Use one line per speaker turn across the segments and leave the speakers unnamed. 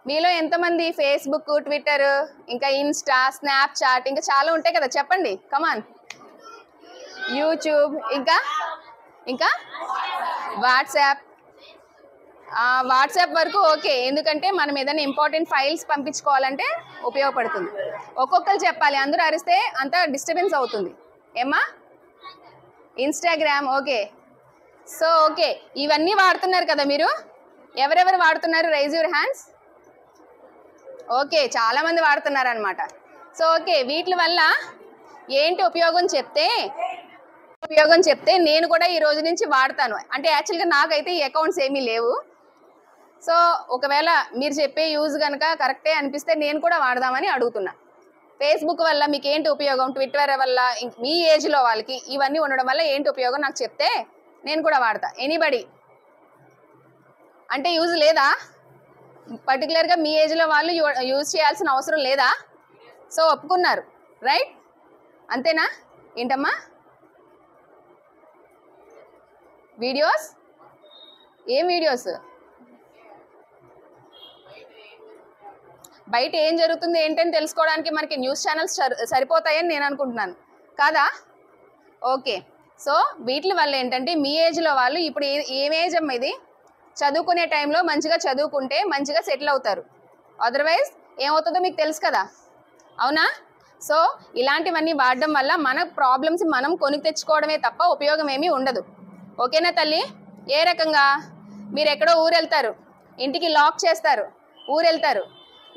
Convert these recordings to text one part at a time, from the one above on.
మీలో ఎంతమంది Facebook, Twitter, ఇంకా ఇన్స్టా, స్నాప్చాట్ ఇంకా చాలా ఉంటాయి కదా, చెప్పండి కమాన్. యూట్యూబ్, ఇంకా ఇంకా వాట్సాప్. వాట్సాప్ వరకు ఓకే, ఎందుకంటే మనం ఏదైనా ఇంపార్టెంట్ ఫైల్స్ పంపించుకోవాలంటే ఉపయోగపడుతుంది. ఒక్కొక్కరు చెప్పాలి, అందరూ అరిస్తే అంత డిస్టర్బెన్స్ అవుతుంది. ఏమ్మా? Instagram okay. సో ఓకే, ఇవన్నీ వాడుతున్నారు కదా మీరు. ఎవరెవరు వాడుతున్నారు? Rise your hands. ఓకే, చాలా మంది వాడుతున్నారు అనమాట. సో ఓకే, వీటి వల్ల ఏంటి ఉపయోగం చెప్తే నేను కూడా ఈ రోజు నుంచి వాడతాను. అంటే యాక్చువల్గా నాకైతే ఈ అకౌంట్స్ ఏమీ లేవు. సో ఒకవేళ మీరు చెప్పే యూజ్ కనుక కరెక్టే అనిపిస్తే నేను కూడా వాడదామని అడుగుతున్నా. ఫేస్బుక్ వల్ల మీకు ఏంటి ఉపయోగం, ట్విట్టర్ వల్ల మీ ఏజ్లో వాళ్ళకి ఇవన్నీ ఉండడం వల్ల ఏంటి ఉపయోగం నాకు చెప్తే నేను కూడా వాడతా. ఎనీబడి అంటే యూజ్ లేదా? పర్టికులర్గా మీ ఏజ్లో వాళ్ళు యూజ్ చేయాల్సిన అవసరం లేదా? సో ఒప్పుకున్నారు, రైట్? అంతేనా? ఏంటమ్మా? వీడియోస్? ఏం వీడియోస్? బయట ఏం జరుగుతుంది ఏంటని తెలుసుకోవడానికి మనకి న్యూస్ ఛానల్స్ సరిపోతాయని నేను అనుకుంటున్నాను, కాదా? ఓకే, సో వీటి వల్ల ఏంటంటే మీ ఏజ్లో వాళ్ళు ఇప్పుడు ఏం ఏజ్ అమ్మ ఇది? చదువుకునే టైంలో మంచిగా చదువుకుంటే మంచిగా సెటిల్ అవుతారు. అదర్వైజ్ ఏమవుతుందో మీకు తెలుసు కదా, అవునా? సో ఇలాంటివన్నీ వాడడం వల్ల మన ప్రాబ్లమ్స్ మనం కొని తెచ్చుకోవడమే తప్ప ఉపయోగం ఏమీ ఉండదు. ఓకేనా తల్లి? ఏ రకంగా? మీరు ఎక్కడో ఊరు వెళ్తారు, ఇంటికి లాక్ చేస్తారు, ఊరు వెళ్తారు,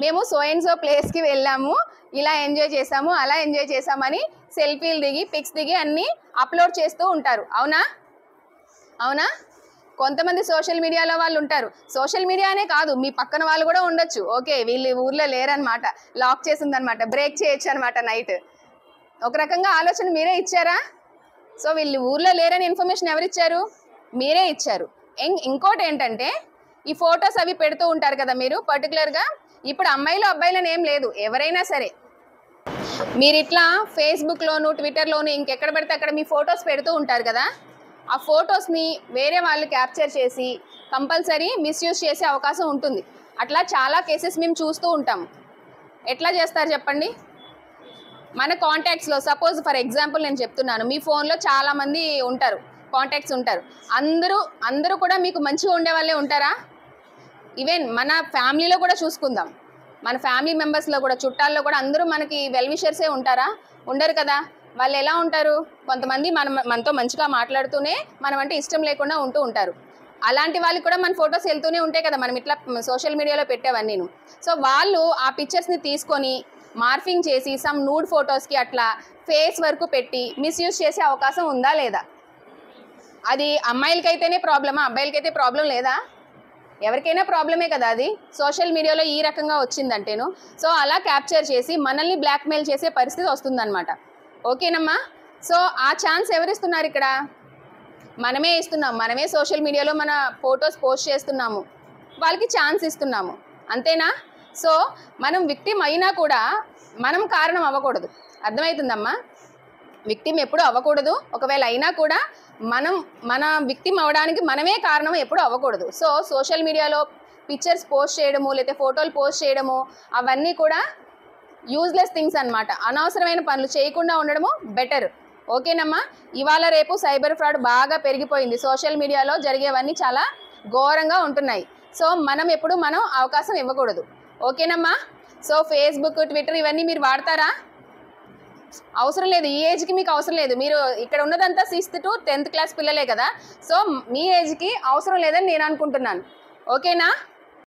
మేము సో అండ్ సో ప్లేస్కి వెళ్ళాము, ఇలా ఎంజాయ్ చేసాము, అలా ఎంజాయ్ చేసామని సెల్ఫీలు దిగి పిక్స్ దిగి అన్నీ అప్లోడ్ చేస్తూ ఉంటారు, అవునా? అవునా? కొంతమంది సోషల్ మీడియాలో వాళ్ళు ఉంటారు. సోషల్ మీడియానే కాదు, మీ పక్కన వాళ్ళు కూడా ఉండొచ్చు. ఓకే, వీళ్ళు ఊర్లో లేరనమాట, లాక్ చేసిందనమాట, బ్రేక్ చేయొచ్చు అనమాట నైట్. ఒక రకంగా ఆలోచన మీరే ఇచ్చారా? సో వీళ్ళు ఊర్లో లేరని ఇన్ఫర్మేషన్ ఎవరిచ్చారు? మీరే ఇచ్చారు. ఇంకోటి ఏంటంటే ఈ ఫొటోస్ అవి పెడుతూ ఉంటారు కదా మీరు. పర్టికులర్గా ఇప్పుడు అమ్మాయిలు అబ్బాయిలని ఏం లేదు, ఎవరైనా సరే మీరు ఇట్లా ఫేస్బుక్లోను ట్విట్టర్లోను ఇంకెక్కడ పడితే అక్కడ మీ ఫొటోస్ పెడుతూ ఉంటారు కదా. ఆ ఫొటోస్ని వేరే వాళ్ళు క్యాప్చర్ చేసి కంపల్సరీ మిస్యూజ్ చేసే అవకాశం ఉంటుంది. అట్లా చాలా కేసెస్ మేము చూస్తూ ఉంటాము. ఎట్లా చేస్తారు చెప్పండి? మన కాంటాక్ట్స్లో సపోజ్ ఫర్ ఎగ్జాంపుల్ నేను చెప్తున్నాను, మీ ఫోన్లో చాలామంది ఉంటారు, కాంటాక్ట్స్ ఉంటారు. అందరూ కూడా మీకు మంచిగా ఉండే వాళ్ళే ఉంటారా? ఈవెన్ మన ఫ్యామిలీలో కూడా చూసుకుందాం, మన ఫ్యామిలీ మెంబర్స్లో కూడా చుట్టాల్లో కూడా అందరూ మనకి వెల్ విషర్సే ఉంటారా? ఉండరు కదా. వాళ్ళు ఎలా ఉంటారు? కొంతమంది మనతో మంచిగా మాట్లాడుతూనే మనం అంటే ఇష్టం లేకుండా ఉంటూ ఉంటారు. అలాంటి వాళ్ళకి కూడా మన ఫొటోస్ వెళ్తూనే ఉంటాయి కదా, మనం ఇట్లా సోషల్ మీడియాలో పెట్టేవన్నీ. సో వాళ్ళు ఆ పిక్చర్స్ని తీసుకొని మార్ఫింగ్ చేసి సమ్ నూడ్ ఫొటోస్కి అట్లా ఫేస్ వరకు పెట్టి మిస్యూజ్ చేసే అవకాశం ఉందా లేదా? అది అమ్మాయిలకైతేనే ప్రాబ్లమా, అబ్బాయిలకైతే ప్రాబ్లం లేదా? ఎవరికైనా ప్రాబ్లమే కదా అది. సోషల్ మీడియాలో ఈ రకంగా వచ్చిందంటేను సో అలా క్యాప్చర్ చేసి మనల్ని బ్లాక్మెయిల్ చేసే పరిస్థితి వస్తుందన్నమాట. ఓకేనమ్మా? సో ఆ ఛాన్స్ ఎవరిస్తున్నారు ఇక్కడ? మనమే ఇస్తున్నాం. మనమే సోషల్ మీడియాలో మన ఫొటోస్ పోస్ట్ చేస్తున్నాము, వాళ్ళకి ఛాన్స్ ఇస్తున్నాము, అంతేనా? సో మనం విక్టిమ్ అయినా కూడా మనం కారణం అవ్వకూడదు. అర్థమవుతుందమ్మా? విక్టిమ్ ఎప్పుడు అవ్వకూడదు. ఒకవేళ అయినా కూడా మన విక్టిమ్ అవ్వడానికి మనమే కారణం ఎప్పుడు అవ్వకూడదు. సో సోషల్ మీడియాలో పిక్చర్స్ పోస్ట్ చేయడము లేకపోతే ఫోటోలు పోస్ట్ చేయడము అవన్నీ కూడా యూజ్లెస్ థింగ్స్ అనమాట. అనవసరమైన పనులు చేయకుండా ఉండడము బెటర్. ఓకేనమ్మా? ఇవాళ రేపు సైబర్ ఫ్రాడ్ బాగా పెరిగిపోయింది. సోషల్ మీడియాలో జరిగేవన్నీ చాలా ఘోరంగా ఉంటున్నాయి. సో మనం అవకాశం ఇవ్వకూడదు. ఓకేనమ్మా? సో ఫేస్బుక్, ట్విట్టర్ ఇవన్నీ మీరు వాడతారా? అవసరం లేదు. ఈ ఏజ్కి మీకు అవసరం లేదు. మీరు ఇక్కడ ఉన్నదంతా 6th to 10th క్లాస్ పిల్లలే కదా. సో మీ ఏజ్కి అవసరం లేదని నేను అనుకుంటున్నాను. ఓకేనా?